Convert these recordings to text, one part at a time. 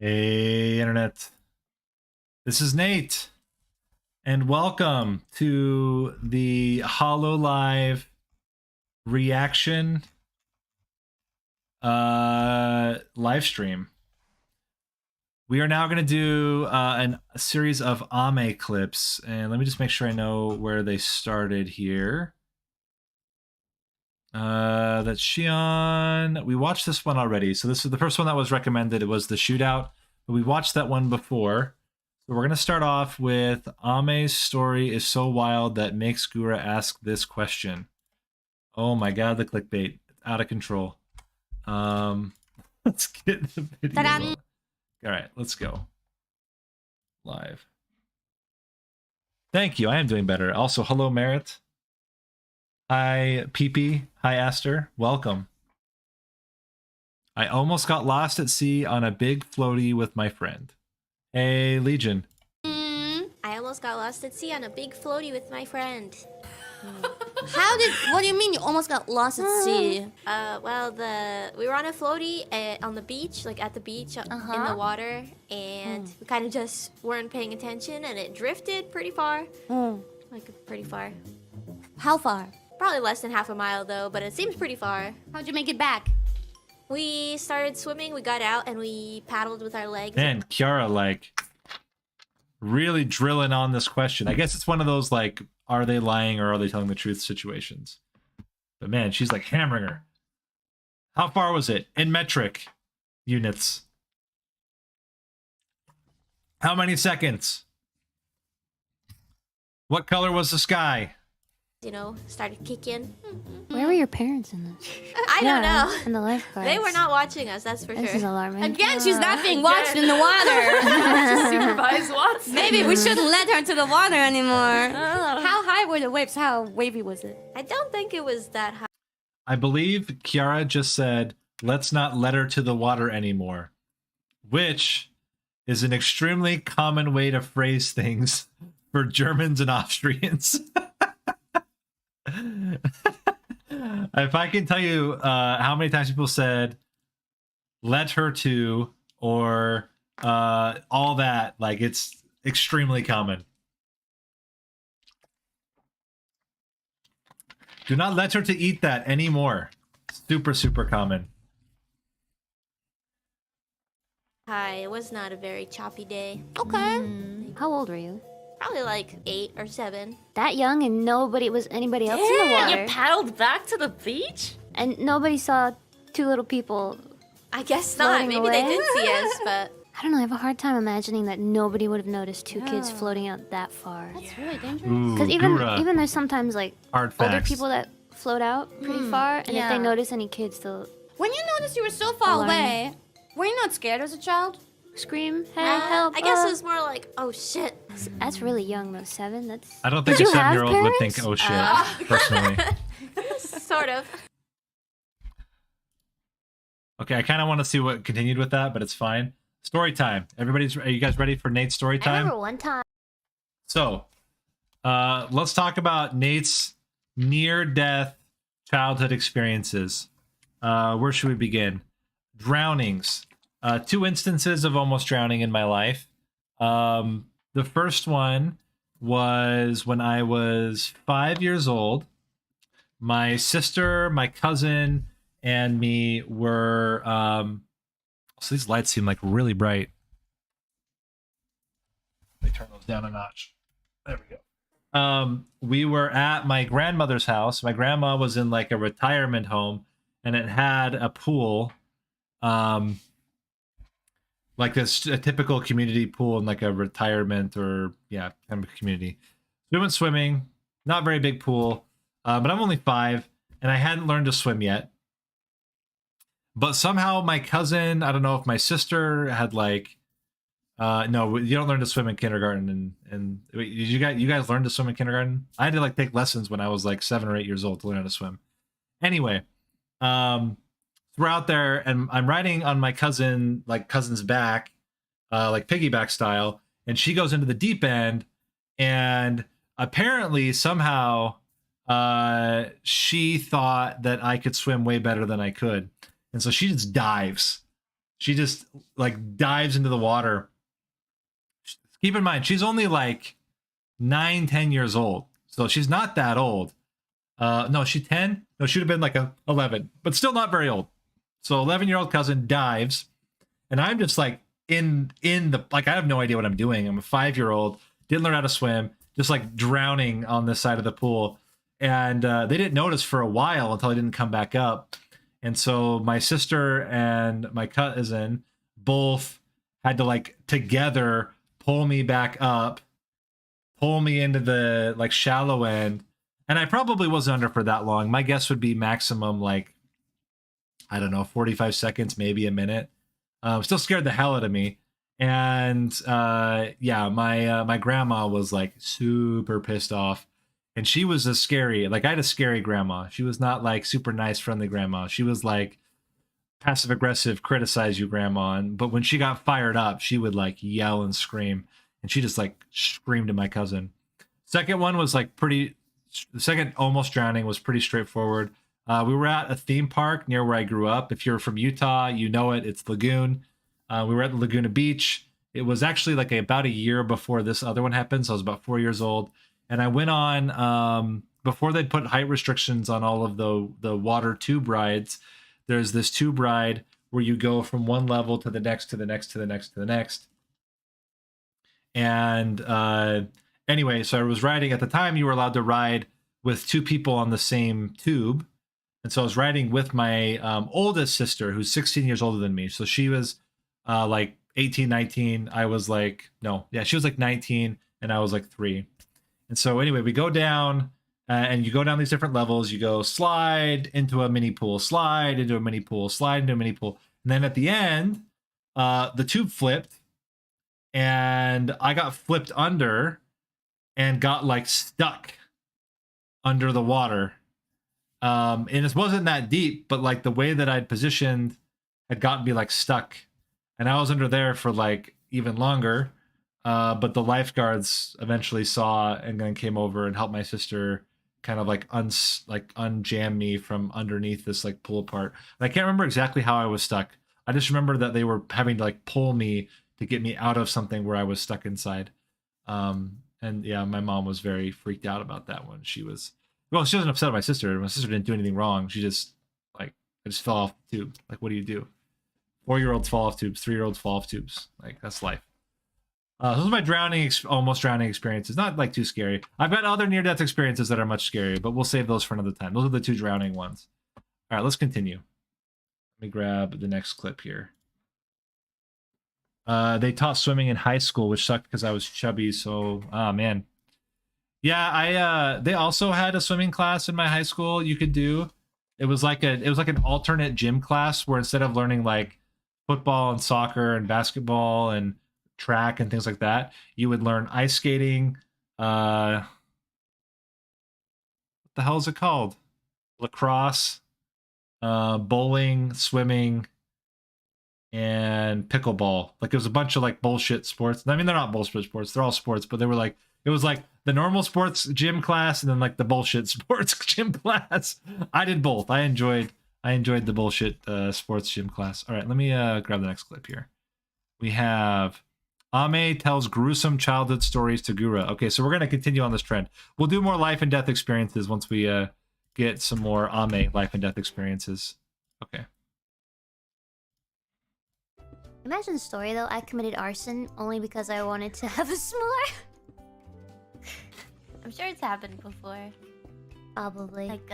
Hey, Internet. This is Nate, and welcome to the Hololive Reaction live stream. We are now going to do a series of Ame clips, and let me just make sure I know where they started here. That's Shion. We watched this one already, so this is the first one that was recommended. It was the shootout, but we watched that one before. So we're gonna start off with Ame's story is so wild that makes Gura ask this question. Oh my god, the clickbait. It's out of control. Let's get the video. Alright, let's go. Live. Thank you, I am doing better. Also, hello Merritt. Hi, Peepee. Hi, Aster. Welcome. I almost got lost at sea on a big floaty with my friend. Hey, Legion. I almost got lost at sea on a big floaty with my friend. What do you mean you almost got lost at sea? We were on a floaty on the beach, like at the beach in the water, and we kind of just weren't paying attention, and it drifted pretty far. Like, pretty far. How far? Probably less than half a mile, though, but it seems pretty far. How'd you make it back? We started swimming, we got out, and we paddled with our legs. Man, Kiara, like, really drilling on this question. I guess it's one of those, like, are they lying or are they telling the truth situations. But man, she's like hammering her. How far was it in metric units? How many seconds? What color was the sky? You know, started kicking. Where were your parents in this? I don't know. And the lifeguards. They were not watching us, that's for This is sure. alarming. Again, she's not being watched in the water. Supervise Watson. Maybe we shouldn't let her to the water anymore. How high were the waves? How wavy was it? I don't think it was that high. I believe Kiara just said, let's not let her to the water anymore, which is an extremely common way to phrase things for Germans and Austrians. If I can tell you how many times people said let her to or all that, like, it's extremely common. Do not let her to eat that anymore. Super, super common. Hi, it was not a very choppy day. Okay. How old were you? Probably like 8 or 7. That young and nobody was anybody else in the water. You paddled back to the beach? And nobody saw two little people. I guess not. Floating Maybe they away? did see us, but I don't know, I have a hard time imagining that nobody would have noticed two kids floating out that far. That's really dangerous. Ooh, Because Gura, even there's sometimes like hard older facts. people that float out pretty far, and if yeah. they notice any kids, they'll When you noticed you were so far Alarming. away, were you not scared as a child? scream, hey, help. I guess it was more like, oh shit. That's really young though, 7. That's I don't think Did a you have 7-year-old would think, parents? oh shit, personally. Sort of. Okay, I kind of want to see what continued with that, but it's fine. Story time. Are you guys ready for Nate's story I time? remember one time. So, let's talk about Nate's near-death childhood experiences. Where should we begin? Drownings. 2 instances of almost drowning in my life. The first one was when I was 5 years old. My sister, my cousin, and me were... so these lights seem like really bright. Let me turn those down a notch. There we go. We were at my grandmother's house. My grandma was in like a retirement home, and it had a pool, like a typical community pool in like a retirement or kind of a community. We went swimming, not very big pool, but I'm only 5, and I hadn't learned to swim yet. But somehow my cousin, I don't know if my sister had like, no, you don't learn to swim in kindergarten. And wait, did you guys learn to swim in kindergarten? I had to like take lessons when I was like 7 or 8 years old to learn how to swim. Anyway, we're out there and I'm riding on my cousin's back, like piggyback style. And she goes into the deep end, and apparently somehow she thought that I could swim way better than I could. And so she just dives. She just like dives into the water. Keep in mind, she's only like 9, 10 years old. So she's not that old. No, she 10? No, she'd have been like 11, but still not very old. So 11-year-old cousin dives, and I'm just like in the, like, I have no idea what I'm doing. I'm a 5-year-old, didn't learn how to swim, just like drowning on this side of the pool. And they didn't notice for a while until I didn't come back up. And so my sister and my cousin both had to like together pull me back up, pull me into the like shallow end. And I probably wasn't under for that long. My guess would be maximum like, I don't know, 45 seconds, maybe a minute. Still scared the hell out of me. And yeah, my grandma was like super pissed off. And she was a scary, like I had a scary grandma. She was not like super nice, friendly grandma. She was like passive aggressive, criticize you grandma. But when she got fired up, she would like yell and scream. And she just like screamed at my cousin. Second one was like the second almost drowning was pretty straightforward. We were at a theme park near where I grew up. If you're from Utah, you know it. It's Lagoon. We were at the Laguna Beach. It was actually like about a year before this other one happened. So I was about 4 years old. And I went on, before they'd put height restrictions on all of the water tube rides, there's this tube ride where you go from one level to the next, to the next, to the next, to the next. And anyway, so I was riding. At the time, you were allowed to ride with 2 people on the same tube. And so I was riding with my oldest sister, who's 16 years older than me. So she was like 18, 19. I was like, no, yeah, she was like 19 and I was like 3. And so anyway, we go down and you go down these different levels. You go slide into a mini pool, slide into a mini pool, slide into a mini pool. And then at the end, the tube flipped and I got flipped under and got like stuck under the water. And it wasn't that deep, but like the way that I'd positioned had gotten me like stuck. And I was under there for like even longer. But the lifeguards eventually saw and then came over and helped my sister kind of like unjam me from underneath this like pull apart. And I can't remember exactly how I was stuck. I just remember that they were having to like pull me to get me out of something where I was stuck inside. And yeah, my mom was very freaked out about that one. She wasn't upset at my sister. My sister didn't do anything wrong. She just like, I just fell off the tube. Like, what do you do? 4-year-olds fall off tubes. 3-year-olds fall off tubes. Like, that's life. Those are my almost drowning experiences. Not like too scary. I've got other near-death experiences that are much scarier, but we'll save those for another time. Those are the 2 drowning ones. All right, let's continue. Let me grab the next clip here. They taught swimming in high school, which sucked because I was chubby. So, man. Yeah, they also had a swimming class in my high school you could do. It was like an alternate gym class where instead of learning like football and soccer and basketball and track and things like that, you would learn ice skating. What the hell is it called? Lacrosse, bowling, swimming, and pickleball. Like it was a bunch of like bullshit sports. I mean, they're not bullshit sports. They're all sports, but they were like, it was like the normal sports gym class and then like the bullshit sports gym class. I did both. I enjoyed the bullshit sports gym class. All right, let me grab the next clip here. We have Ame tells gruesome childhood stories to Gura. Okay, so we're going to continue on this trend. We'll do more life and death experiences once we get some more Ame life and death experiences. Okay. Imagine the story though. I committed arson only because I wanted to have a s'more. I'm sure it's happened before. Probably. Like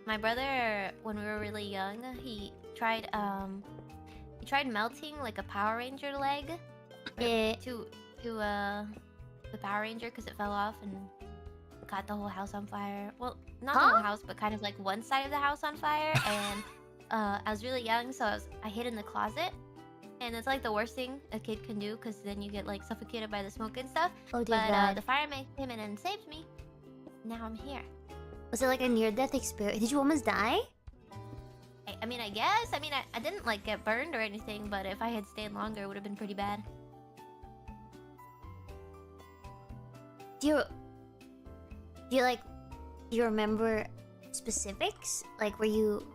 my brother, when we were really young, he tried melting like a Power Ranger leg to the Power Ranger because it fell off and got the whole house on fire. Well, not the whole house, but kind of like one side of the house on fire. And I was really young, so I hid in the closet. And it's like the worst thing a kid can do because then you get like suffocated by the smoke and stuff. Oh dear but God. the fireman came in and saved me. Now I'm here. Was it like a near-death experience? Did you almost die? I mean, I guess. I mean, I didn't like get burned or anything, but if I had stayed longer, it would have been pretty bad. Do you remember specifics? Like, were you...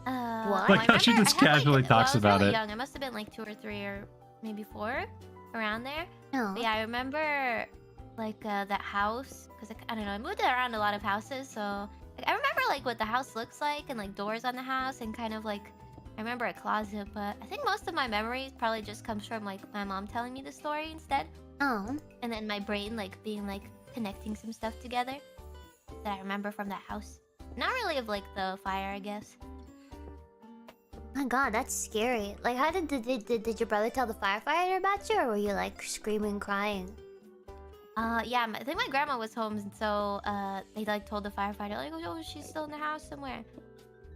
What? Like how she I just had, casually talks I was about really it. young. I must have been like 2 or 3 or maybe 4, around there. No. But yeah, I remember like that house because I don't know. I moved around a lot of houses, so like, I remember like what the house looks like and like doors on the house and kind of like I remember a closet. But I think most of my memories probably just comes from like my mom telling me the story instead, Oh. and then my brain like being like connecting some stuff together that I remember from that house. Not really of like the fire, I guess. My God, that's scary. Like, how did your brother tell the firefighter about you, or were you like screaming, crying? Yeah, I think my grandma was home, and so they like told the firefighter like, oh, she's still in the house somewhere.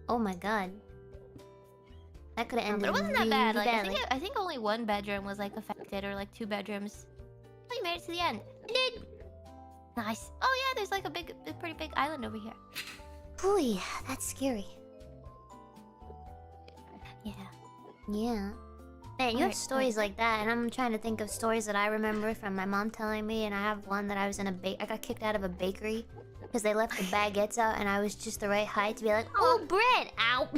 Oh my God. That could have ended But it wasn't that really bad. Like badly. I think only 1 bedroom was like affected, or like 2 bedrooms. Oh, you made it to the end. I did. Nice. Oh yeah, there's like a pretty big island over here. Ooh, that's scary. Yeah. Yeah. Man, you have Alright, stories like that, and I'm trying to think of stories that I remember from my mom telling me, and I have one that I was in I got kicked out of a bakery because they left the baguettes out, and I was just the right height to be like, oh, bread! Ow!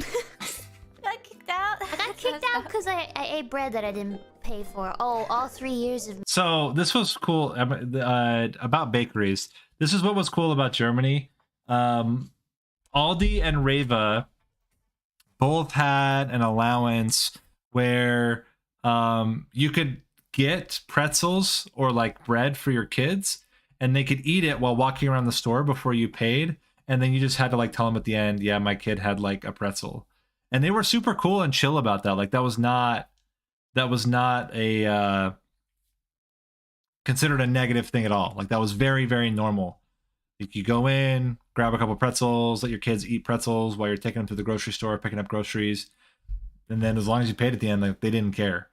Got kicked out. I got kicked out because I ate bread that I didn't pay for. Oh, all 3 years of... So this was cool about bakeries. This is what was cool about Germany. Aldi and Reva both had an allowance where you could get pretzels or like bread for your kids, and they could eat it while walking around the store before you paid, and then you just had to like tell them at the end, yeah, my kid had like a pretzel. And they were super cool and chill about that. Like that was not a considered a negative thing at all. Like that was very, very normal. Like you go in, grab a couple pretzels, let your kids eat pretzels while you're taking them to the grocery store, picking up groceries. And then as long as you paid at the end, like, they didn't care,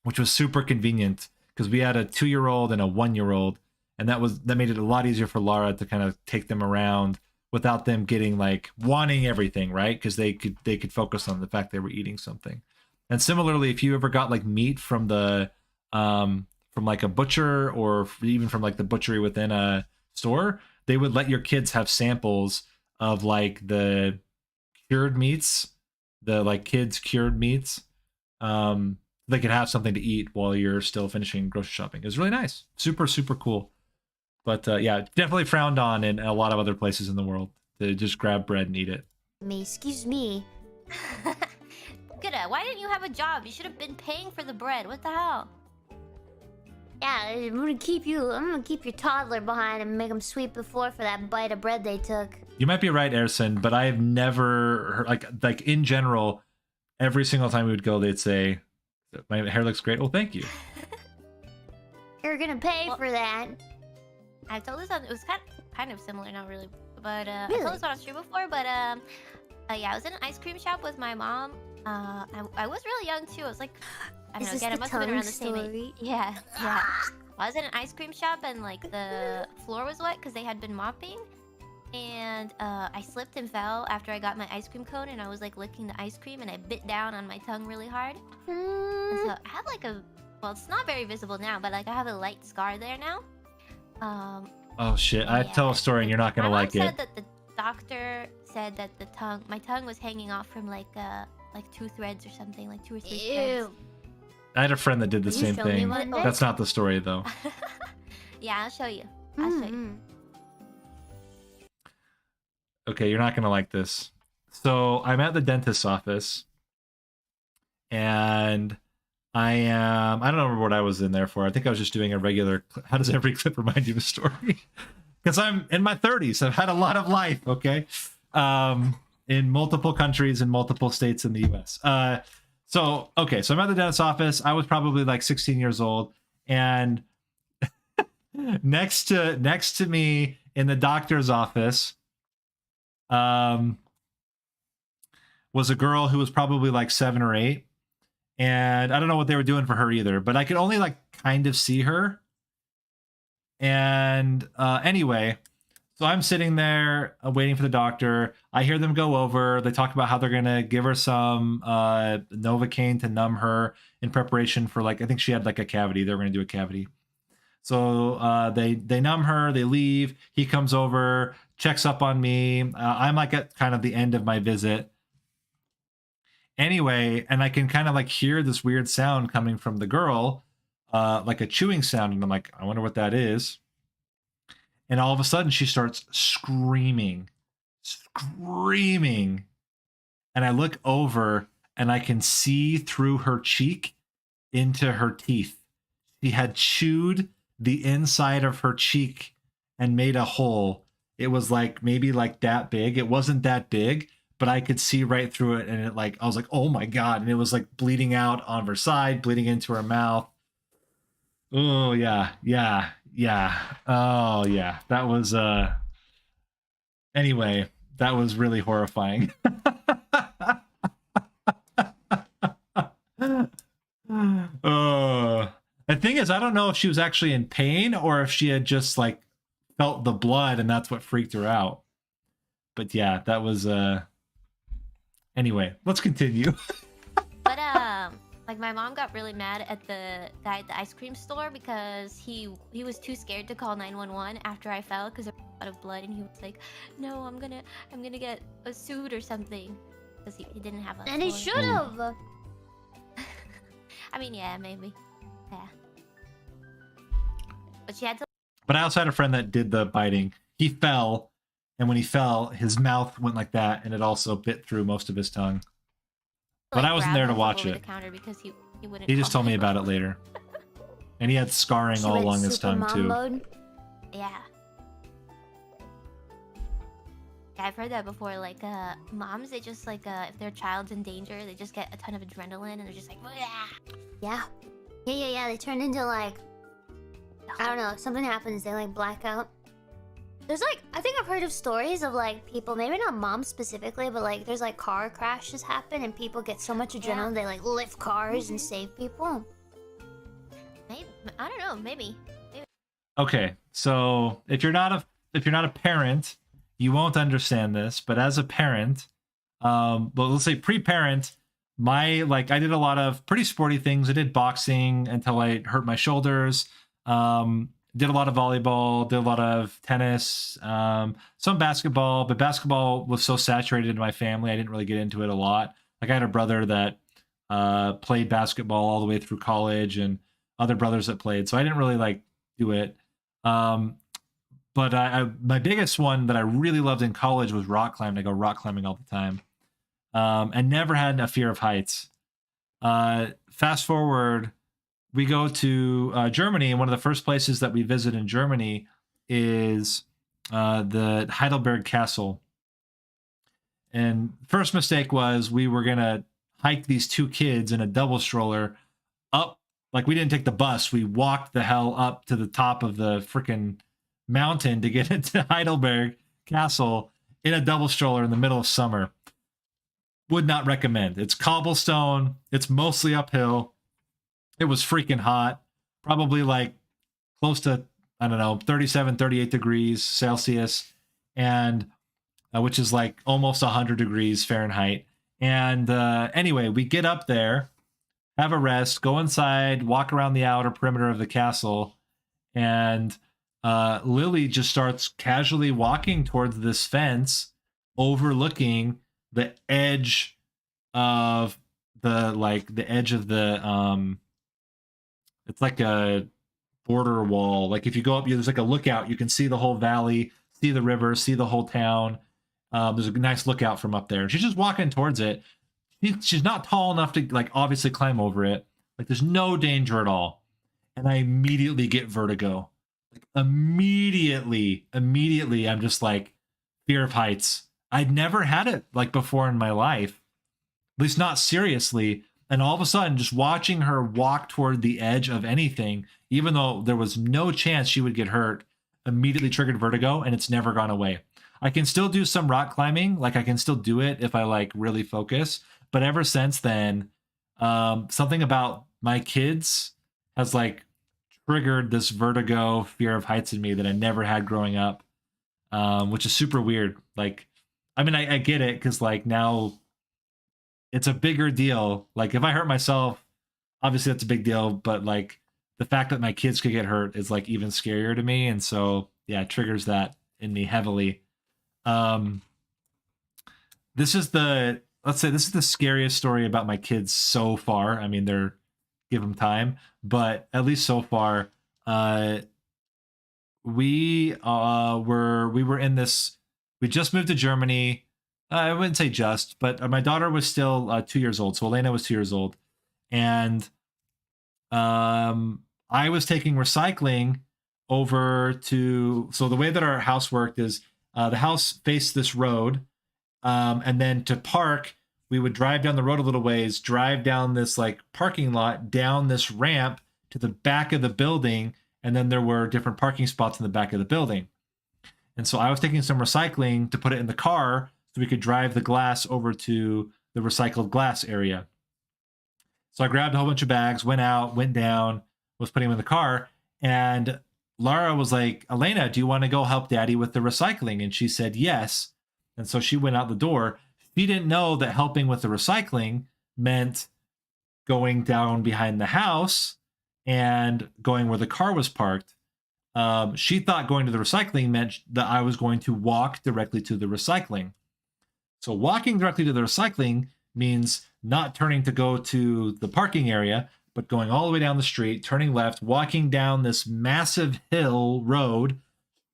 which was super convenient because we had a 2-year-old and a 1-year-old, and that made it a lot easier for Lara to kind of take them around without them getting like wanting everything, right? Because they could focus on the fact they were eating something. And similarly, if you ever got like meat from the from like a butcher, or even from like the butchery within a store, they would let your kids have samples of like the cured meats, the like kids cured meats. They could have something to eat while you're still finishing grocery shopping. It was really nice. Super, super cool. But yeah, definitely frowned on in a lot of other places in the world to just grab bread and eat it. Excuse me. Good. Why didn't you have a job? You should have been paying for the bread. What the hell? Yeah, I'm gonna keep your toddler behind and make him sweep the floor for that bite of bread they took. You might be right, Erson, but I have never heard, like in general, every single time we would go, they'd say, "My hair looks great." Well, thank you. You're gonna pay for that. I told this on, it was kind of similar, not really, but I Really? told this on stream before. But yeah, I was in an ice cream shop with my mom. I was really young too. I was like, I don't know, Is this again, I the must have been around the tongue same age. story? Yeah. I was in an ice cream shop, and like the floor was wet because they had been mopping, and I slipped and fell after I got my ice cream cone, and I was like licking the ice cream, and I bit down on my tongue really hard. And so I have like well, it's not very visible now, but like I have a light scar there now. Oh shit! I tell a story and you're not gonna like My mom it. said that the doctor said that my tongue was hanging off from like 2 threads or something, like 2 or 3 threads. Ew. I had a friend that did the Can you same show me thing. one day? That's not the story though. Yeah, I'll show you. I'll show you. Okay, you're not gonna like this. So I'm at the dentist's office, and I don't remember what I was in there for. I think I was just doing a regular. How does every clip remind you of a story? Because I'm in my 30s. I've had a lot of life. Okay, in multiple countries in multiple states in the U.S. So I'm at the dentist's office. I was probably like 16 years old, and next to me in the doctor's office was a girl who was probably like 7 or 8, and I don't know what they were doing for her either, but I could only like kind of see her. And anyway, so I'm sitting there waiting for the doctor. I hear them go over. They talk about how they're gonna give her some Novocaine to numb her in preparation for, like, I think she had like a cavity. They were gonna do a cavity. So they numb her. They leave. He comes over, checks up on me. I'm like at kind of the end of my visit, Anyway, and I can kind of like hear this weird sound coming from the girl, like a chewing sound, and I'm like, I wonder what that is. And all of a sudden she starts screaming. And I look over and I can see through her cheek into her teeth. She had chewed the inside of her cheek and made a hole. It was like maybe like that big. It wasn't that big, but I could see right through it. And it like, I was like, oh my God. And it was like bleeding out on her side, bleeding into her mouth. Oh yeah. Oh yeah. That was, anyway, that was really horrifying. The thing is, I don't know if she was actually in pain or if she had just like felt the blood and that's what freaked her out. But yeah, that was anyway, let's continue. But like my mom got really mad at the guy at the ice cream store because he was too scared to call 911 after I fell because there was a lot of blood, and he was like, "No, I'm gonna get a suit or something," because he didn't have a. And he should have. I mean, yeah, maybe. Yeah. But she had to. But I also had a friend that did the biting. He fell, and when he fell, his mouth went like that, and it also bit through most of his tongue. But I wasn't there to watch it. Because he wouldn't. He just told me about it later. And he had scarring all along his tongue, too. Mode. Yeah. Yeah, I've heard that before. Like, moms, they just, like, if their child's in danger, they just get a ton of adrenaline, and they're just like, yeah. Yeah. They turn into, like, I don't know, something happens, they, like, black out. There's, like, I think I've heard of stories of, like, people, maybe not moms specifically, but, like, there's, like, car crashes happen, and people get so much adrenaline, they, like, lift cars and save people. Maybe, I don't know, maybe. Okay, so if you're not a parent, you won't understand this, but as a parent, well, let's say pre-parent, I did a lot of pretty sporty things. I did boxing until I hurt my shoulders. Did a lot of volleyball, did a lot of tennis, some basketball, but basketball was so saturated in my family, I didn't really get into it a lot. Like I had a brother that played basketball all the way through college, and other brothers that played, so I didn't really like do it. But my biggest one that I really loved in college was rock climbing. I go rock climbing all the time, and never had a fear of heights. Fast forward, we go to Germany, and one of the first places that we visit in Germany is the Heidelberg Castle. And first mistake was we were gonna hike these two kids in a double stroller up. Like we didn't take the bus; we walked the hell up to the top of the freaking mountain to get into Heidelberg Castle in a double stroller in the middle of summer. Would not recommend. It's cobblestone. It's mostly uphill. It was freaking hot. Probably like close to, I don't know, 37, 38 degrees Celsius. And which is like almost 100 degrees Fahrenheit. And anyway, we get up there, have a rest, go inside, walk around the outer perimeter of the castle, and Lily just starts casually walking towards this fence overlooking the edge of the it's like a border wall. Like if you go up, there's like a lookout, you can see the whole valley, see the river, see the whole town. There's a nice lookout from up there. She's just walking towards it. She's not tall enough to like obviously climb over it. Like there's no danger at all. And I immediately get vertigo. Like immediately, I'm just like fear of heights. I'd never had it like before in my life, at least not seriously. And all of a sudden, just watching her walk toward the edge of anything, even though there was no chance she would get hurt, immediately triggered vertigo, and it's never gone away. I can still do some rock climbing. Like I can still do it if I like really focus. But ever since then, something about my kids has like triggered this vertigo fear of heights in me that I never had growing up, which is super weird. Like, I mean, I get it because like now it's a bigger deal. Like if I hurt myself, obviously that's a big deal, but like the fact that my kids could get hurt is like even scarier to me. And so, yeah, it triggers that in me heavily. This is the let's say this is the scariest story about my kids so far. I mean, give them time, but at least so far, we were in this. We just moved to Germany. I wouldn't say just, but my daughter was still 2 years old. So Elena was 2 years old, and I was taking recycling over to. So the way that our house worked is the house faced this road, and then to park, we would drive down the road a little ways, drive down this like parking lot, down this ramp to the back of the building, and then there were different parking spots in the back of the building. And so I was taking some recycling to put it in the car so we could drive the glass over to the recycled glass area. So I grabbed a whole bunch of bags, went out, went down, was putting them in the car, and Lara was like, Elena, do you want to go help Daddy with the recycling? And she said yes. And so she went out the door. She didn't know that helping with the recycling meant going down behind the house and going where the car was parked. She thought going to the recycling meant that I was going to walk directly to the recycling. So walking directly to the recycling means not turning to go to the parking area, but going all the way down the street, turning left, walking down this massive hill road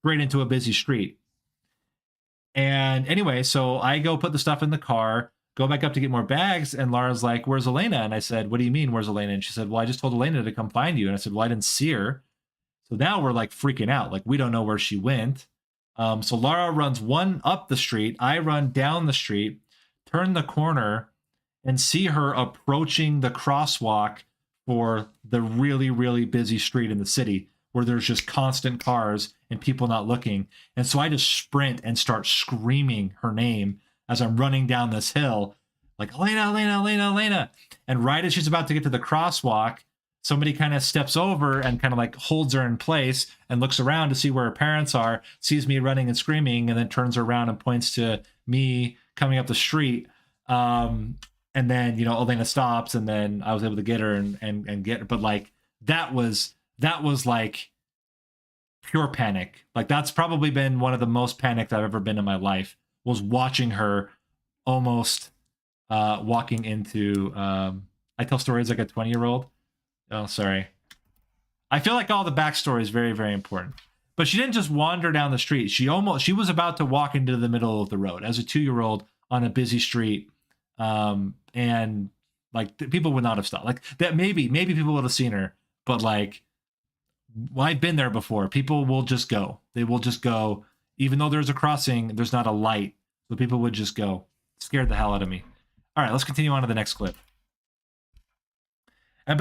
straight into a busy street. And anyway, so I go put the stuff in the car, go back up to get more bags, and Lara's like, where's Elena? And I said, what do you mean, where's Elena? And she said, well, I just told Elena to come find you. And I said, well, I didn't see her. So now we're like freaking out. Like, we don't know where she went. So Lara runs one up the street. I run down the street, turn the corner, and see her approaching the crosswalk for the really, really busy street in the city where there's just constant cars and people not looking. And so I just sprint and start screaming her name as I'm running down this hill, like, Elena, Elena, Elena, Elena. And right as she's about to get to the crosswalk, somebody kind of steps over and kind of like holds her in place and looks around to see where her parents are, sees me running and screaming, and then turns around and points to me coming up the street. And then, you know, Elena stops, and then I was able to get her and get her. But like, that was like pure panic. Like, that's probably been one of the most panicked I've ever been in my life, was watching her almost walking into, I tell stories like a 20-year-old. Oh, sorry. I feel like all the backstory is very, very important. But she didn't just wander down the street. She was about to walk into the middle of the road as a 2-year-old on a busy street. And like, people would not have stopped. Like, that maybe people would have seen her, but like, I've been there before. People will just go. They will just go, even though there's a crossing, there's not a light. So people would just go. It scared the hell out of me. All right, let's continue on to the next clip. And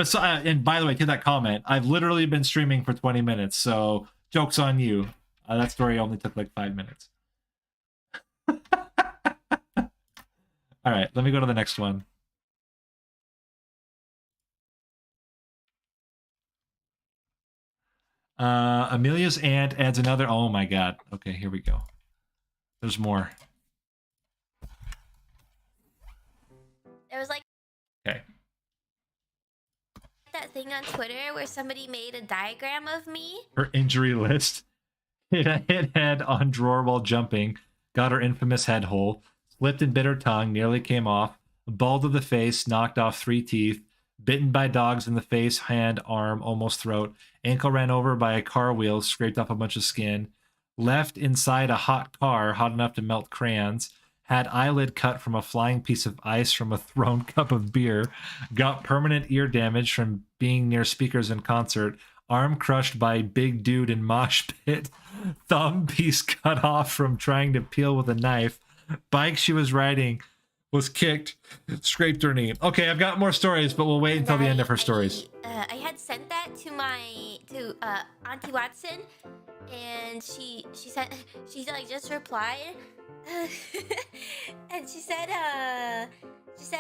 by the way, to that comment, I've literally been streaming for 20 minutes, so joke's on you. That story only took like 5 minutes. All right, let me go to the next one. Amelia's aunt adds another. Oh my god. Okay, here we go. There's more. There was like Okay. that thing on Twitter where somebody made a diagram of me. Her injury list. Hit head on drawer while jumping. Got her infamous head hole. Slipped and bit her tongue. Nearly came off. Bald of the face. Knocked off 3 teeth. Bitten by dogs in the face, hand, arm, almost throat. Ankle ran over by a car wheel. Scraped off a bunch of skin. Left inside a hot car, hot enough to melt crayons. Had eyelid cut from a flying piece of ice from a thrown cup of beer. Got permanent ear damage from being near speakers in concert. Arm crushed by big dude in mosh pit. Thumb piece cut off from trying to peel with a knife. Bike she was riding was kicked, scraped her knee. Okay, I've got more stories, but we'll wait until the end of her stories. I had sent that to Auntie Watson, and she like just replied, and she said because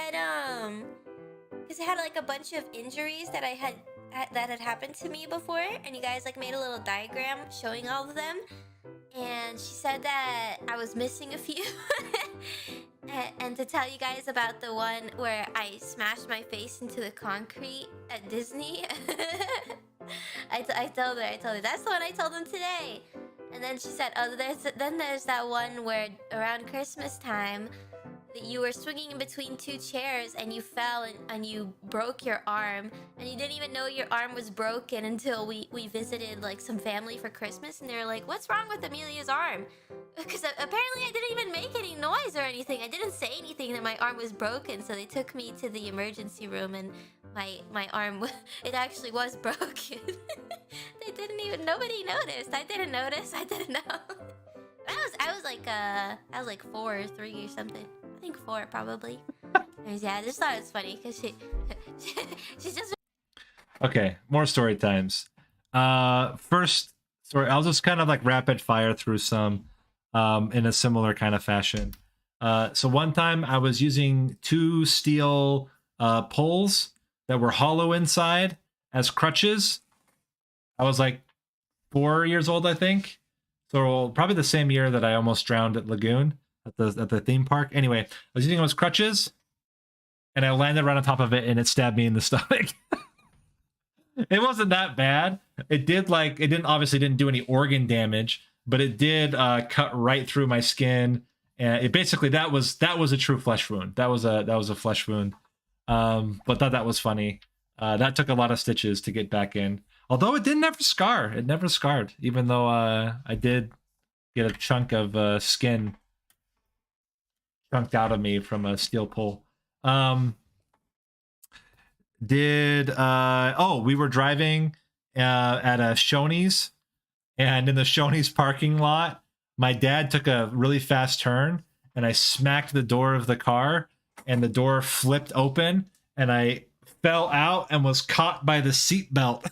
I had like a bunch of injuries that that had happened to me before, and you guys like made a little diagram showing all of them, and she said that I was missing a few. And to tell you guys about the one where I smashed my face into the concrete at Disney. I told her, that's the one I told them today. And then she said, oh, there's that one where around Christmas time, you were swinging in between two chairs and you fell and you broke your arm, and you didn't even know your arm was broken until we visited like some family for Christmas, and they're like, what's wrong with Amelia's arm? Because apparently I didn't even make any noise or anything. I didn't say anything that my arm was broken, so they took me to the emergency room, and my arm, it actually was broken. They didn't even, nobody noticed. I didn't notice. I didn't know. I was like 4 or 3 or something. I think 4 probably. Yeah, I just thought it was funny because she's just. Okay, more story times. First story, I'll just kind of like rapid fire through some in a similar kind of fashion. So one time I was using 2 steel poles that were hollow inside as crutches. I was like 4 years old, I think. So probably the same year that I almost drowned at Lagoon at the theme park. Anyway, I was using them as crutches, and I landed right on top of it, and it stabbed me in the stomach. It wasn't that bad. It obviously didn't do any organ damage, but it did cut right through my skin, and it basically that was a true flesh wound. That was a flesh wound. But thought that was funny. That took a lot of stitches to get back in. Although it didn't ever scar. It never scarred, even though I did get a chunk of skin chunked out of me from a steel pole. We were driving at a Shoney's, and in the Shoney's parking lot, my dad took a really fast turn, and I smacked the door of the car, and the door flipped open, and I fell out and was caught by the seatbelt.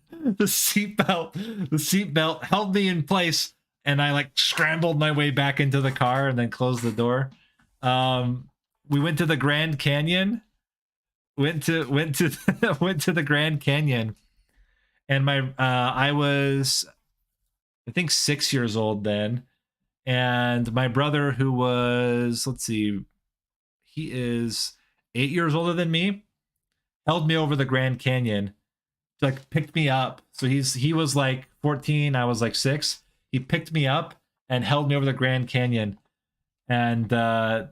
The seatbelt held me in place, and I like scrambled my way back into the car and then closed the door. We went to the Grand Canyon. Went to the Grand Canyon, and I was, I think, 6 years old then, and my brother, who was, let's see, he is 8 years older than me, held me over the Grand Canyon, like picked me up. So he was like 14, I was like 6. He picked me up and held me over the Grand Canyon, and then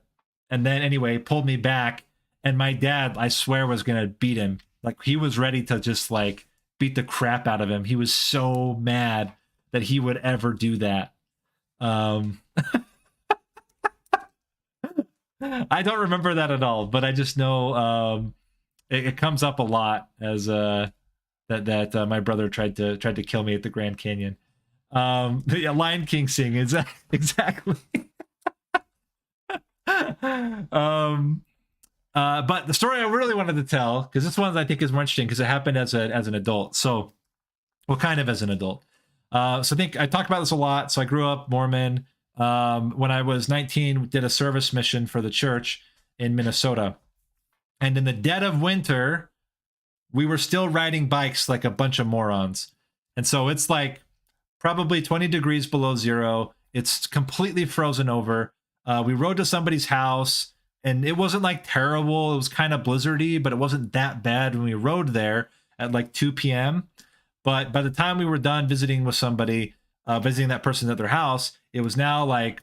anyway pulled me back. And my dad, I swear, was gonna beat him. Like, he was ready to just like beat the crap out of him. He was so mad that he would ever do that. I don't remember that at all, but I just know it comes up a lot as that my brother tried to kill me at the Grand Canyon. Yeah, Lion King sing exactly. But the story I really wanted to tell, because this one I think is more interesting because it happened as an adult. So, well, kind of as an adult. So I think I talked about this a lot. So I grew up Mormon. When I was 19, did a service mission for the church in Minnesota. And in the dead of winter, we were still riding bikes like a bunch of morons. And so it's like probably 20 degrees below zero. It's completely frozen over. We rode to somebody's house. And it wasn't like terrible. It was kind of blizzardy, but it wasn't that bad when we rode there at like 2 p.m. But by the time we were done visiting with somebody, visiting that person at their house, it was now like,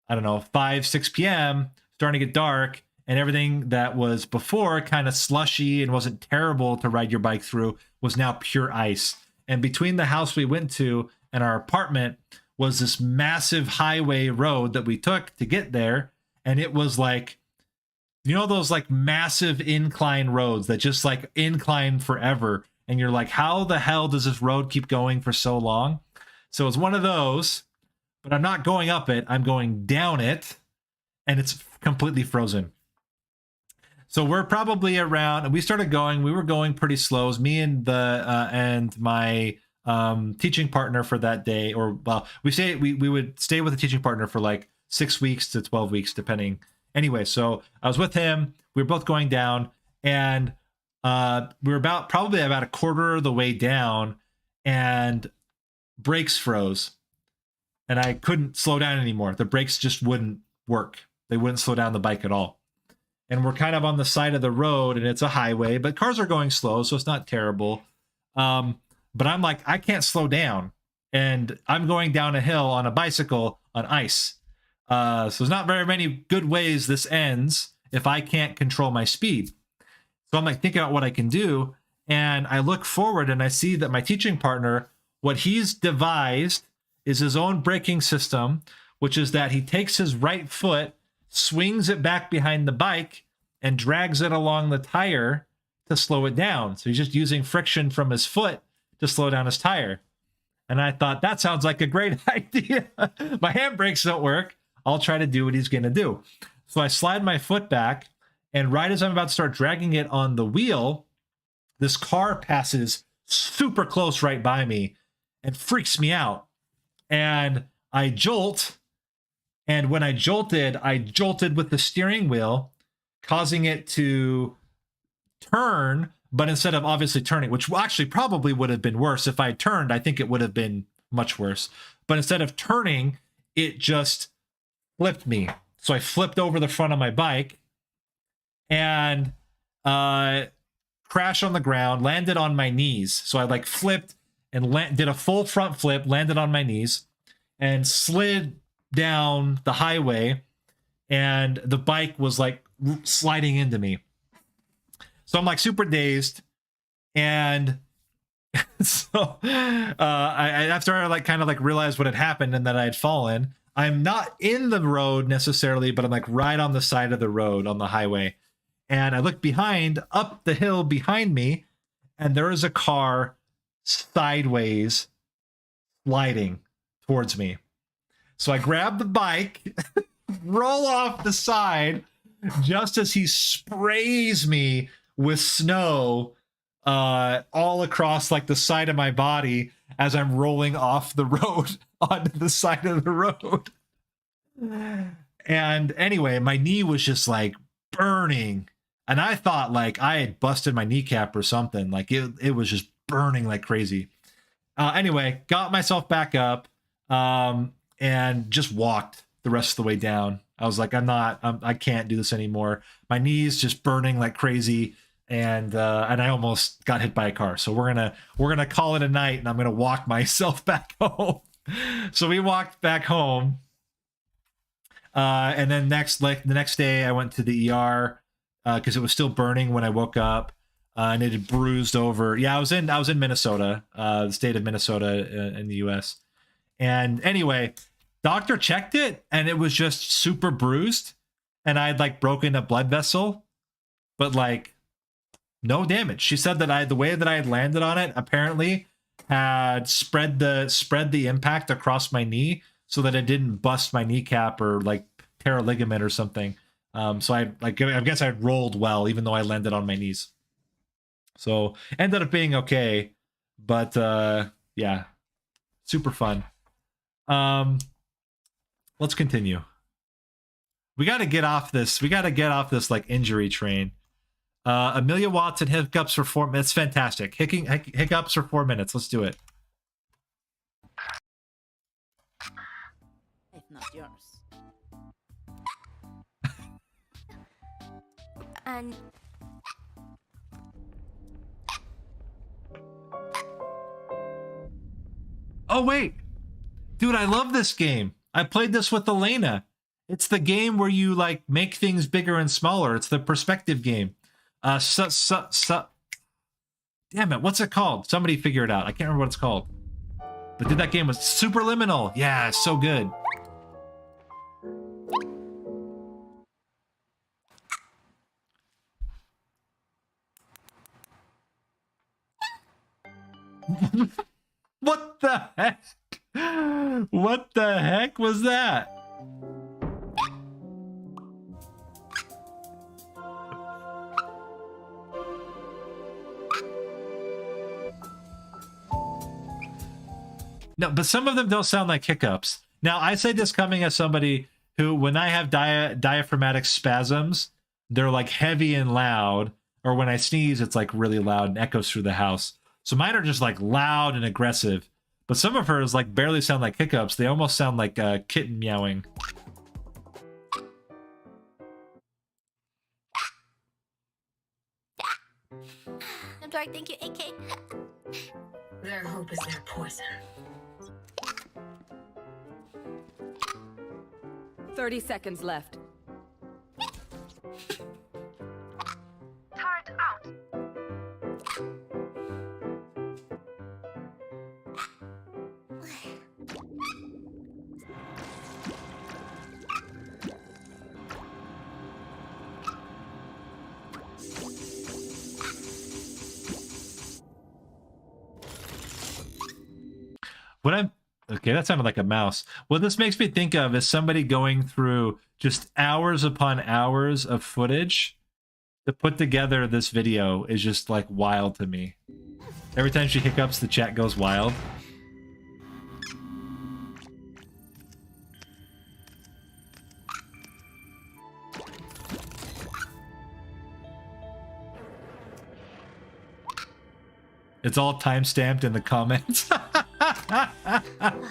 I don't know, 5, 6 p.m., starting to get dark, and everything that was before kind of slushy and wasn't terrible to ride your bike through was now pure ice. And between the house we went to and our apartment was this massive highway road that we took to get there. And it was like, you know, those like massive incline roads that just like incline forever. And you're like, how the hell does this road keep going for so long? So it's one of those, but I'm not going up it. I'm going down it, and it's completely frozen. So we're probably around, we were going pretty slow. It was me and my teaching partner for that day, or well, we would stay with the teaching partner for like 6 weeks to 12 weeks, depending. Anyway, so I was with him. We were both going down, and we were probably about a quarter of the way down, and brakes froze, and I couldn't slow down anymore. The brakes just wouldn't work. They wouldn't slow down the bike at all. And we're kind of on the side of the road, and it's a highway, but cars are going slow, so it's not terrible. But I'm like, I can't slow down, and I'm going down a hill on a bicycle on ice. So there's not very many good ways this ends if I can't control my speed. So I'm like thinking about what I can do. And I look forward and I see that my teaching partner, what he's devised is his own braking system, which is that he takes his right foot, swings it back behind the bike, and drags it along the tire to slow it down. So he's just using friction from his foot to slow down his tire. And I thought, that sounds like a great idea. My handbrakes don't work. I'll try to do what he's going to do. So I slide my foot back, and right as I'm about to start dragging it on the wheel, this car passes super close right by me and freaks me out. And I jolt. And when I jolted with the steering wheel, causing it to turn. But instead of obviously turning, which actually probably would have been worse if I had turned, I think it would have been much worse. But instead of turning, it just flipped me. So I flipped over the front of my bike and crashed on the ground, landed on my knees. So I like flipped and did a full front flip, landed on my knees, and slid down the highway. And the bike was like sliding into me. So I'm like super dazed, and so after I like kind of like realized what had happened and that I had fallen, I'm not in the road necessarily, but I'm like right on the side of the road on the highway, and I look behind, up the hill behind me, and there is a car sideways sliding towards me. So I grab the bike, roll off the side, just as he sprays me with snow all across like the side of my body as I'm rolling off the road onto the side of the road. And anyway, my knee was just like burning. And I thought like I had busted my kneecap or something. Like it was just burning like crazy. Anyway, got myself back up and just walked the rest of the way down. I was like, I can't do this anymore. My knee's just burning like crazy. And I almost got hit by a car. So we're gonna call it a night, and I'm gonna walk myself back home. So we walked back home, and then the next day I went to the ER because it was still burning when I woke up, and it had bruised over. Yeah, I was in Minnesota, the state of Minnesota in the U.S. And anyway, doctor checked it, and it was just super bruised, and I had like broken a blood vessel, but like no damage. She said that the way that I had landed on it apparently had spread the impact across my knee so that it didn't bust my kneecap or like tear a ligament or something. So I guess I rolled well, even though I landed on my knees. So ended up being okay, but yeah, super fun. Let's continue. We got to get off this. We got to get off this like injury train. Amelia Watson, hiccups for 4 minutes. Fantastic. Hiccups for 4 minutes. Let's do it. If not yours. And oh wait, dude, I love this game. I played this with Elena. It's the game where you like make things bigger and smaller. It's the perspective game. Damn it, what's it called? Somebody figure it out. I can't remember what it's called. But dude, that game was Superliminal. Yeah, so good. What the heck? What the heck was that? No, but some of them don't sound like hiccups. Now, I say this coming as somebody who, when I have diaphragmatic spasms, they're like heavy and loud, or when I sneeze, it's like really loud and echoes through the house. So mine are just like loud and aggressive. But some of hers like barely sound like hiccups. They almost sound like a kitten meowing. I'm sorry, thank you, AK. Their hope is their poison. 30 seconds left. Turret out. What I'm okay, that sounded like a mouse. What this makes me think of is somebody going through just hours upon hours of footage to put together this video is just like wild to me. Every time she hiccups, the chat goes wild. It's all time-stamped in the comments. Hold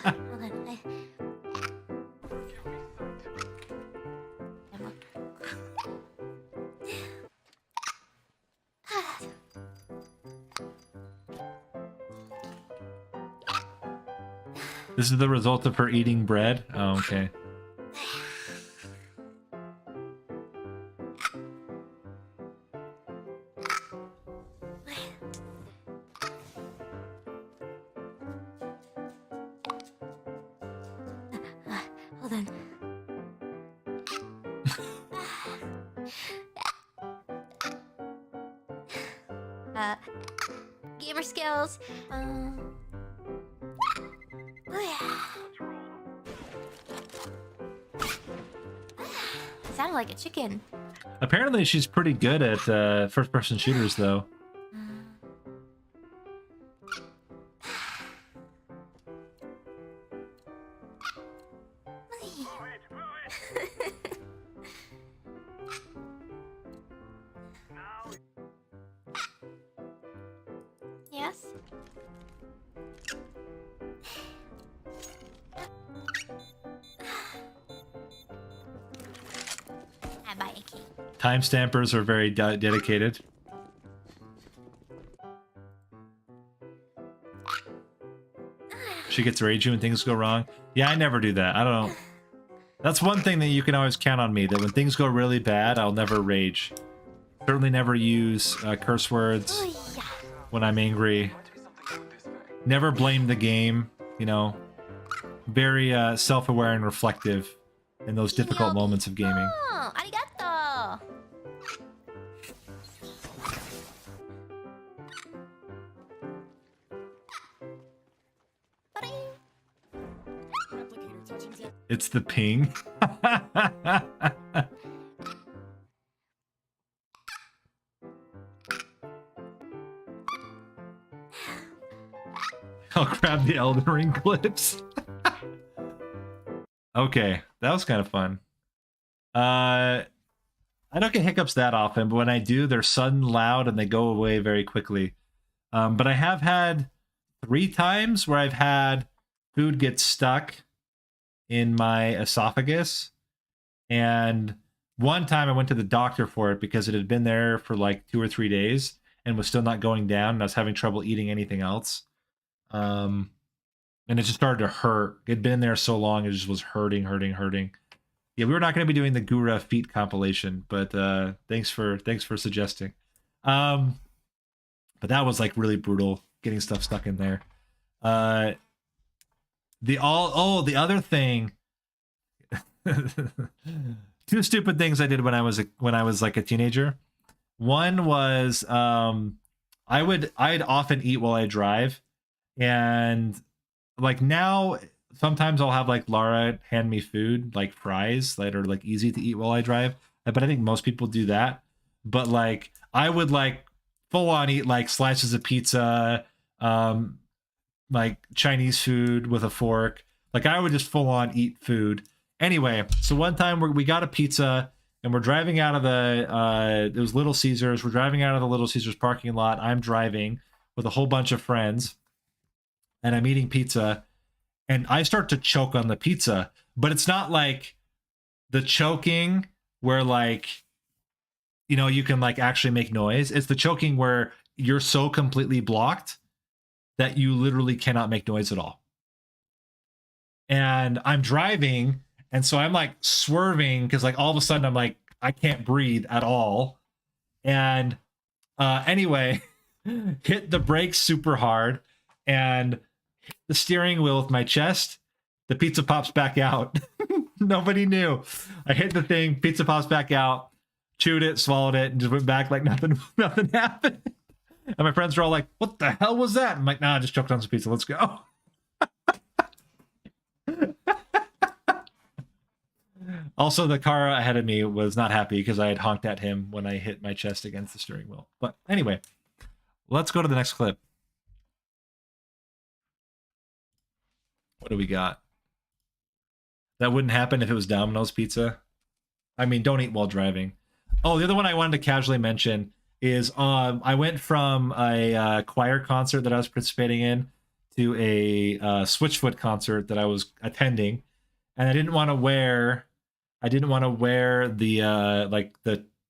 on. This is the result of her eating bread? Oh, okay. Hold on. Gamer skills. Oh yeah. It sounded like a chicken. Apparently she's pretty good at first-person shooters, though. Yes. I buy a key. Timestampers are very dedicated. She gets ragey when things go wrong. Yeah, I never do that. I don't know. That's one thing that you can always count on me, that when things go really bad, I'll never rage. Certainly never use curse words Oh, yeah. when I'm angry. Never blame the game, you know. Very self-aware and reflective in those difficult moments of gaming. Oh, arigato. It's the ping. I'll grab the Elden Ring clips. Okay, that was kind of fun. I don't get hiccups that often, but when I do, they're sudden, loud, and they go away very quickly. But I have had 3 times where I've had food get stuck in my esophagus, and one time I went to the doctor for it because it had been there for like 2 or 3 days and was still not going down, and I was having trouble eating anything else. And it just started to hurt. It had been there so long, it just was hurting. Yeah, we were not going to be doing the Gura feet compilation, but thanks for suggesting. But that was like really brutal, getting stuff stuck in there. The other thing. 2 stupid things I did when I was like a teenager. One was I'd often eat while I drive, and like now sometimes I'll have like Lara hand me food, like fries that are like easy to eat while I drive. But I think most people do that. But like I would like full on eat like slices of pizza, like Chinese food with a fork. Like I would just full on eat food. Anyway, so one time we got a pizza and we're driving out of it was Little Caesars. We're driving out of the Little Caesars parking lot. I'm driving with a whole bunch of friends and I'm eating pizza and I start to choke on the pizza, but it's not like the choking where like, you know, you can like actually make noise. It's the choking where you're so completely blocked that you literally cannot make noise at all. And I'm driving And so I'm like swerving because like all of a sudden I'm like, I can't breathe at all. And anyway, hit the brakes super hard and hit the steering wheel with my chest. The pizza pops back out. Nobody knew. I hit the thing, pizza pops back out, chewed it, swallowed it, and just went back like nothing happened. And my friends were all like, what the hell was that? I'm like, nah, I just choked on some pizza. Let's go. Also, the car ahead of me was not happy because I had honked at him when I hit my chest against the steering wheel. But anyway, let's go to the next clip. What do we got? That wouldn't happen if it was Domino's Pizza. I mean, don't eat while driving. Oh, the other one I wanted to casually mention is I went from a choir concert that I was participating in to a Switchfoot concert that I was attending, and I didn't want to wear the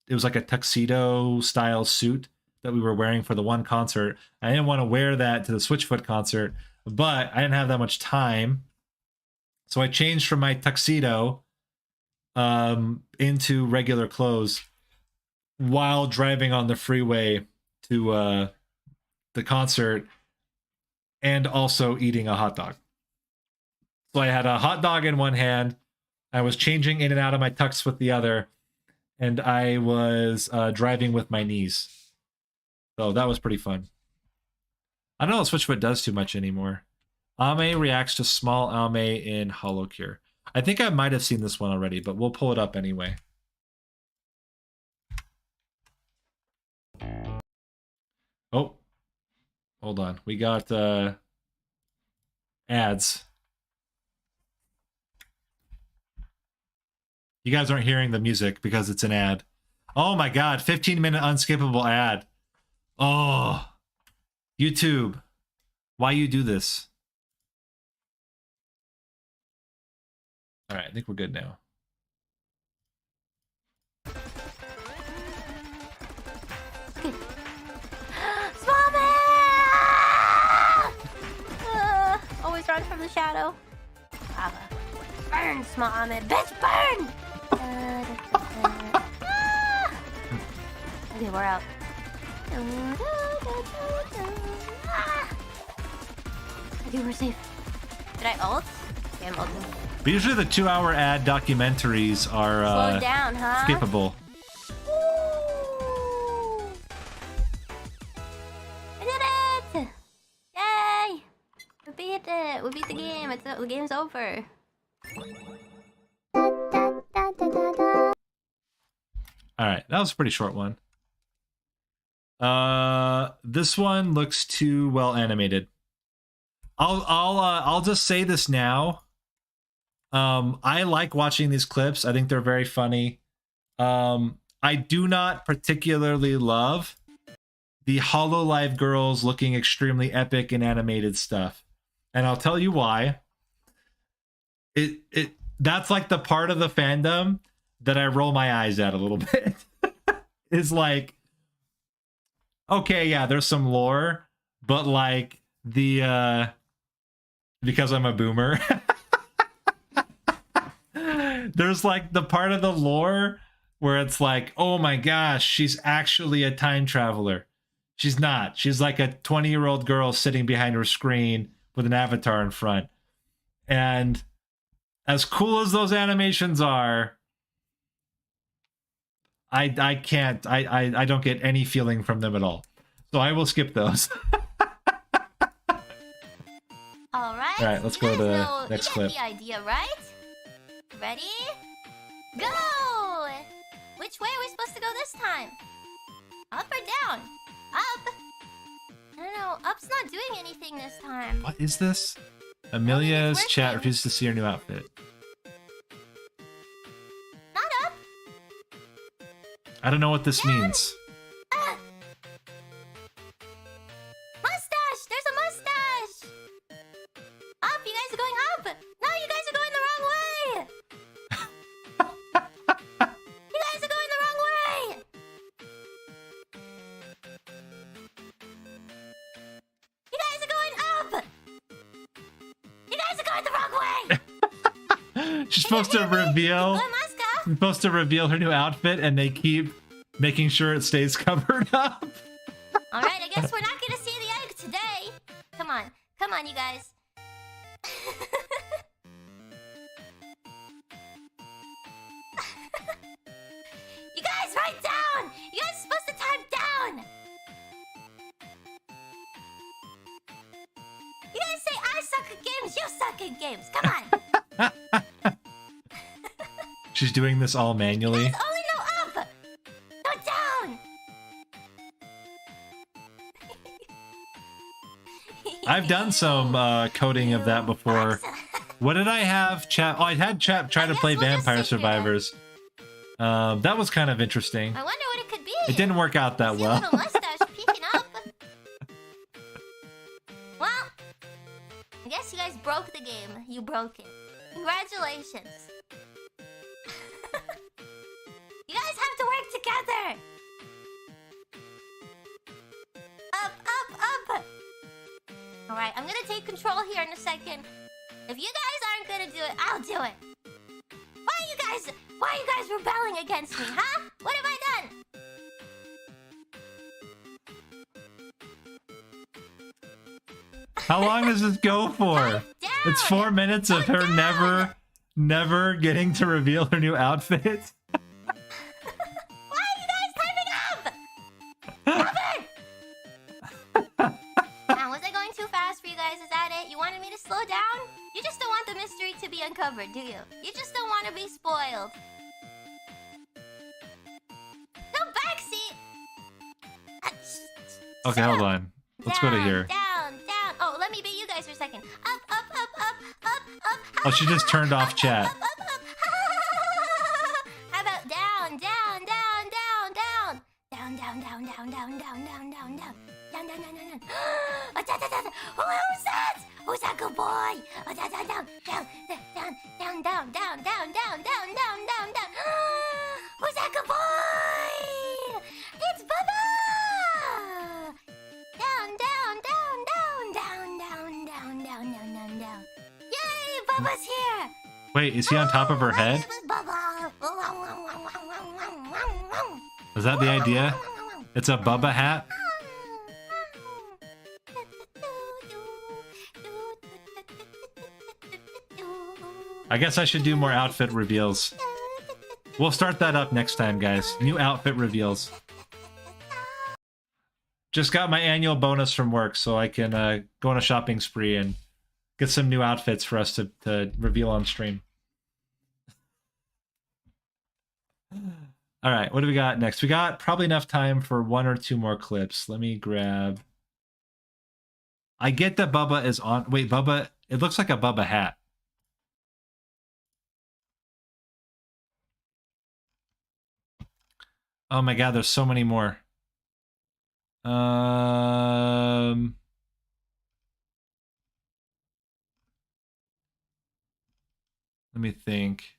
it was like a tuxedo style suit that we were wearing for the one concert. I didn't want to wear that to the Switchfoot concert, but I didn't have that much time. So I changed from my tuxedo into regular clothes while driving on the freeway to the concert and also eating a hot dog. So I had a hot dog in one hand, I was changing in and out of my tux with the other, and I was driving with my knees. So that was pretty fun. I don't know if Switchfoot does too much anymore. Ame reacts to small Ame in Hollow Cure. I think I might have seen this one already, but we'll pull it up anyway. Oh, hold on. We got ads. You guys aren't hearing the music because it's an ad. Oh my god, 15-minute unskippable ad. Oh, YouTube, why you do this? All right, I think we're good now. Always run from the shadow. Lava. Burn, small Ahmed. Bitch, burn! Okay, we're out. Okay, we're safe. Did I ult? Okay, I'm ulting. But usually the 2-hour ad documentaries are slow down, huh? skippable. Woo! I did it! Yay! We beat it! We beat the game. The game's over. All right, that was a pretty short one. This one looks too well animated. I'll just say this now. I like watching these clips. I think they're very funny. I do not particularly love the Hololive girls looking extremely epic in animated stuff. And I'll tell you why. That's like the part of the fandom that I roll my eyes at a little bit. It's like, okay, yeah, there's some lore, but like the because I'm a boomer. There's like the part of the lore where it's like, oh my gosh, she's actually a time traveler. She's not. She's like a 20-year-old girl sitting behind her screen with an avatar in front. And as cool as those animations are, I don't get any feeling from them at all. So I will skip those. All right, let's go to the next clip. You got the idea, right? Ready? Go! Which way are we supposed to go this time? Up or down? Up! I don't know. Up's not doing anything this time. What is this? Amelia's chat refuses to see her new outfit. Not up! I don't know what this means. Mustache! There's a mustache! Up! You guys are going up! No, you guys are going the wrong way! You guys are going the wrong way! You guys are going up! You guys are going the wrong way! She's supposed to reveal. She's supposed to reveal her new outfit, and they keep making sure it stays covered up. All right, I guess we're not gonna see the egg today. Come on, you guys. You guys, write down. You guys are supposed to type down. You guys say I suck at games. You suck at games. Come on. She's doing this all manually. You guys only know up, not down. I've done some coding of that before. What did I have? Chat. Oh, I had chat try to play Vampire Survivors. That was kind of interesting. I wonder what it could be. It didn't work out that See a well. little mustache peeking up. Well, I guess you guys broke the game. You broke it. Congratulations. You guys have to work together. Up, up, up. All right, I'm gonna take control here in a second. If you guys aren't gonna do it, I'll do it. Why are you guys rebelling against me, huh? What have I done? How long does this go for? It's 4 minutes of her never getting to reveal her new outfit. Why are you guys typing up? Stop it! Now, was I going too fast for you guys? Is that it? You wanted me to slow down? You just don't want the mystery to be uncovered, do you? You just don't want to be spoiled. No backseat! Okay, hold on. Let's go to here. Down, down. Oh, let me beat you guys for a second. Up, up, up, up, up, up. Oh, she just turned off chat. Up, up, up. How about down, down, down, down, down. Down, down, down, down, down, down, down, down, down. Down, down, down, down, down. Who's that? Who's that good boy? Down, down, down, down, down, down, down, down, down, down, down, down, down, down. Who's that good boy? It's Bubba! Down, down, down, down, down, down, down, down, down, down, down. Yay, Bubba's here! Wait, is he on top of her head? My name is Bubba. Is that the idea? It's a Bubba hat? I guess I should do more outfit reveals. We'll start that up next time, guys. New outfit reveals. Just got my annual bonus from work, so I can go on a shopping spree and get some new outfits for us to reveal on stream. All right, what do we got next? We got probably enough time for 1 or 2 more clips. Let me grab... I get that Bubba is on... Wait, Bubba... It looks like a Bubba hat. Oh my god, there's so many more. Let me think.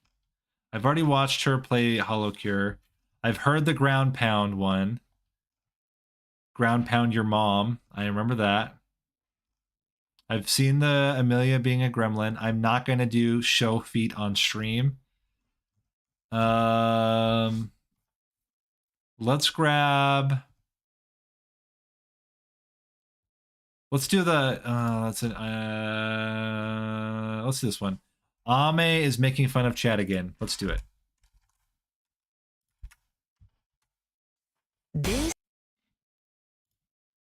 I've already watched her play Holocure. I've heard the ground pound one. Ground pound your mom. I remember that. I've seen the Amelia being a gremlin. I'm not going to do show feet on stream. Let's grab... Let's do the... let's do this one. Ame is making fun of chat again. Let's do it.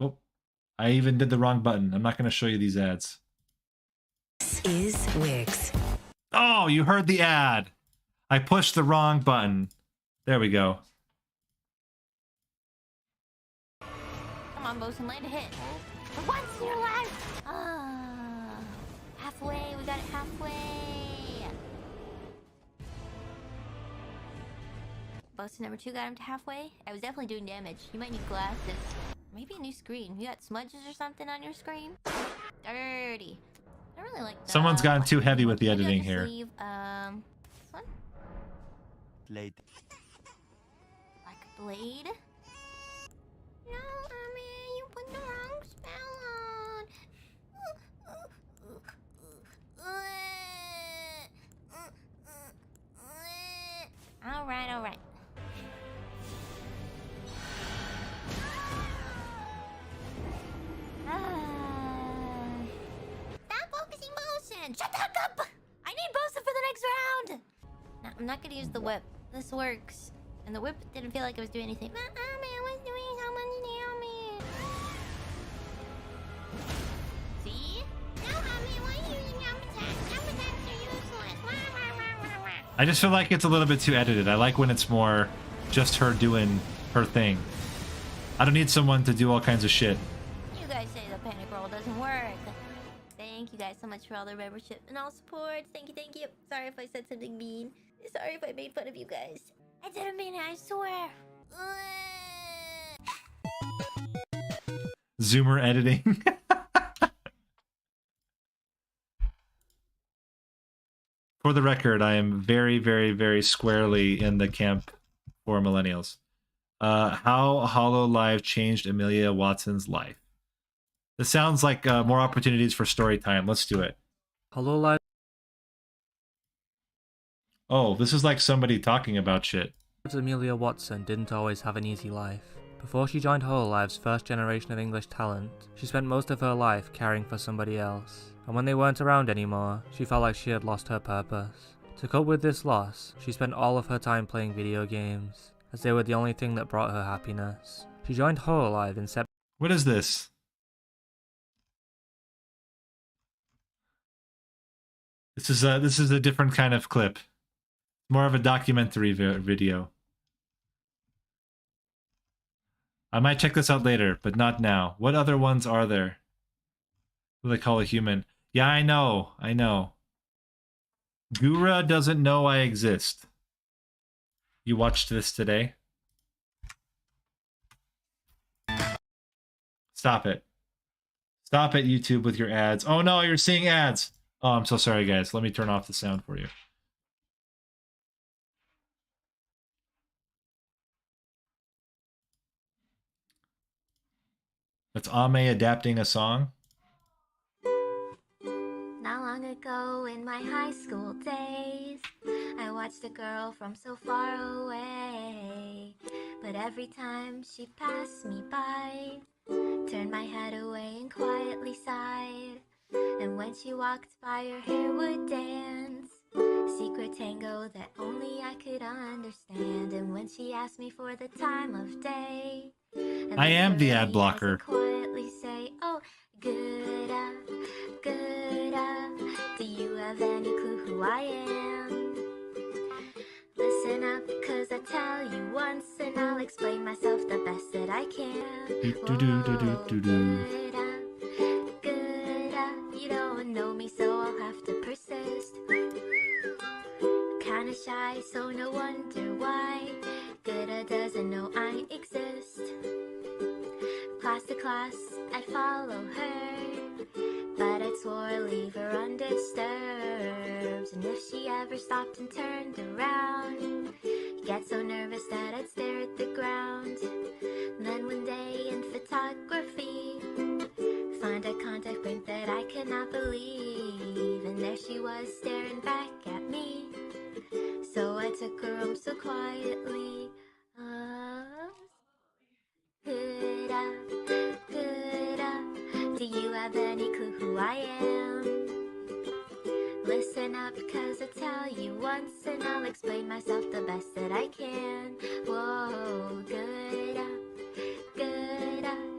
Oh, I even did the wrong button. I'm not going to show you these ads. This is Wix. Oh, you heard the ad. I pushed the wrong button. There we go. Come on, Bosun, land a hit. For once in your life! Halfway, we got it halfway. Bosun number 2 got him to halfway. I was definitely doing damage. You might need glasses. Maybe a new screen. You got smudges or something on your screen? Dirty. I don't really like that. Someone's gotten too heavy with the Maybe I'll editing just here. leave, this one? Blade. Like a blade? No, you put the wrong spell on. again. Shut the heck up! I need Bosa for the next round! No, I'm not gonna use the whip. This works. And the whip didn't feel like it was doing anything. I was doing so much damage. See? No, Mommy, why are you using jump attacks? Jump attacks are useless. I just feel like it's a little bit too edited. I like when it's more just her doing her thing. I don't need someone to do all kinds of shit. You guys say the panic roll doesn't work. Thank you guys so much for all the membership and all support. Thank you, thank you. Sorry if I said something mean. Sorry if I made fun of you guys. I didn't mean it, I swear. Zoomer editing. For the record, I am very, very, very squarely in the camp for millennials. How Hololive changed Amelia Watson's life. This sounds like more opportunities for story time. Let's do it. Hololive. Oh, this is like somebody talking about shit. Amelia Watson didn't always have an easy life. Before she joined Hololive's first generation of English talent, she spent most of her life caring for somebody else. And when they weren't around anymore, she felt like she had lost her purpose. To cope with this loss, she spent all of her time playing video games, as they were the only thing that brought her happiness. She joined Hololive in September. What is this? This is a different kind of clip. More of a documentary video. I might check this out later, but not now. What other ones are there? What do they call a human? Yeah, I know. Gura doesn't know I exist. You watched this today? Stop it. Stop it, YouTube, with your ads. Oh no, you're seeing ads. Oh, I'm so sorry, guys. Let me turn off the sound for you. That's Ame adapting a song. Not long ago in my high school days, I watched a girl from so far away. But every time she passed me by, turned my head away and quietly sighed. And when she walked by, her hair would dance, secret tango that only I could understand. And when she asked me for the time of day, I am the ad blocker. Quietly say, oh, good, do you have any clue who I am? Listen up, cause I tell you once, and I'll explain myself the best that I can. You don't know me, so I'll have to persist. Kinda shy, so no wonder why Gooda doesn't know I exist. Class to class, I'd follow her, but I swore I'd leave her undisturbed. And if she ever stopped and turned around, get so nervous that I'd stare at the ground. And then one day in photography, find a contact print that I could not believe, and there she was staring back at me. So I took her home so quietly. Do you have any clue who I am? Listen up, cause I tell you once, and I'll explain myself the best that I can. Whoa, good,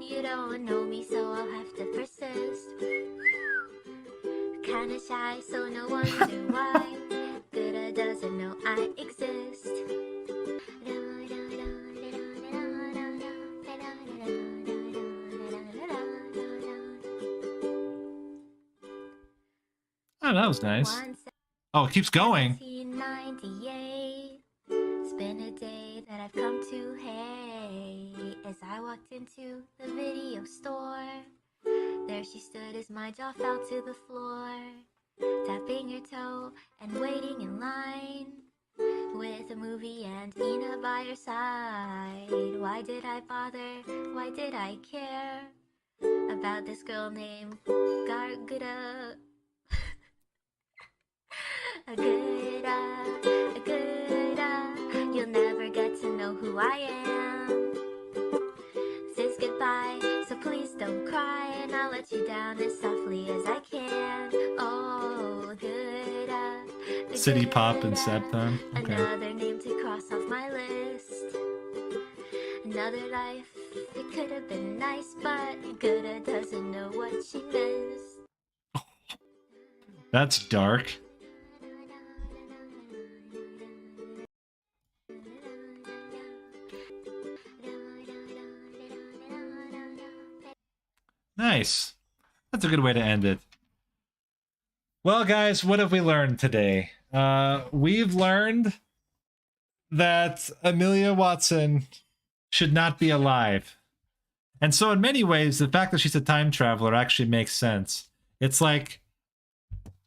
you don't know me, so I'll have to persist. Kinda shy, so no wonder why Gooda doesn't know I exist. Oh, that was nice. Oh, it keeps going. 1998. It's been a day that I've come to hate. As I walked into the video store, there she stood as my jaw fell to the floor, tapping her toe and waiting in line, with a movie and Ina by her side. Why did I bother? Why did I care about this girl named Garguda? You'll never get to know who I am. Says goodbye, so please don't cry, and I'll let you down as softly as I can. Oh, City Pop and Sad Time. Okay. Another name to cross off my list. Another life, it could have been nice, but Gouda doesn't know what she missed. That's dark. Nice. That's a good way to end it. Well, guys, what have we learned today? We've learned that Amelia Watson should not be alive. And so in many ways, the fact that she's a time traveler actually makes sense. It's like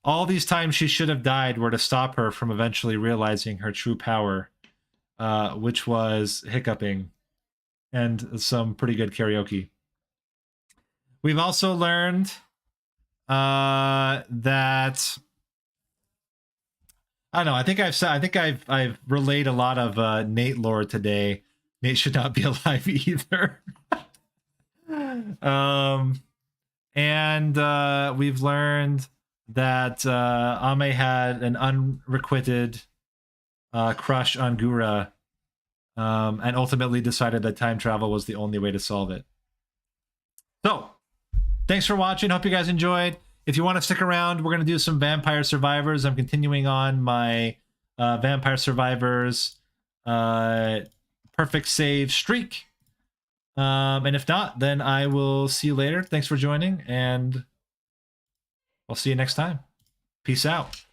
all these times she should have died were to stop her from eventually realizing her true power, which was hiccuping and some pretty good karaoke. We've also learned that I don't know. I think I've relayed a lot of Nate lore today. Nate should not be alive either. And we've learned that Ame had an unrequited crush on Gura, and ultimately decided that time travel was the only way to solve it. So, thanks for watching. Hope you guys enjoyed. If you want to stick around, we're going to do some Vampire Survivors. I'm continuing on my Vampire Survivors perfect save streak. And if not, then I will see you later. Thanks for joining, and I'll see you next time. Peace out.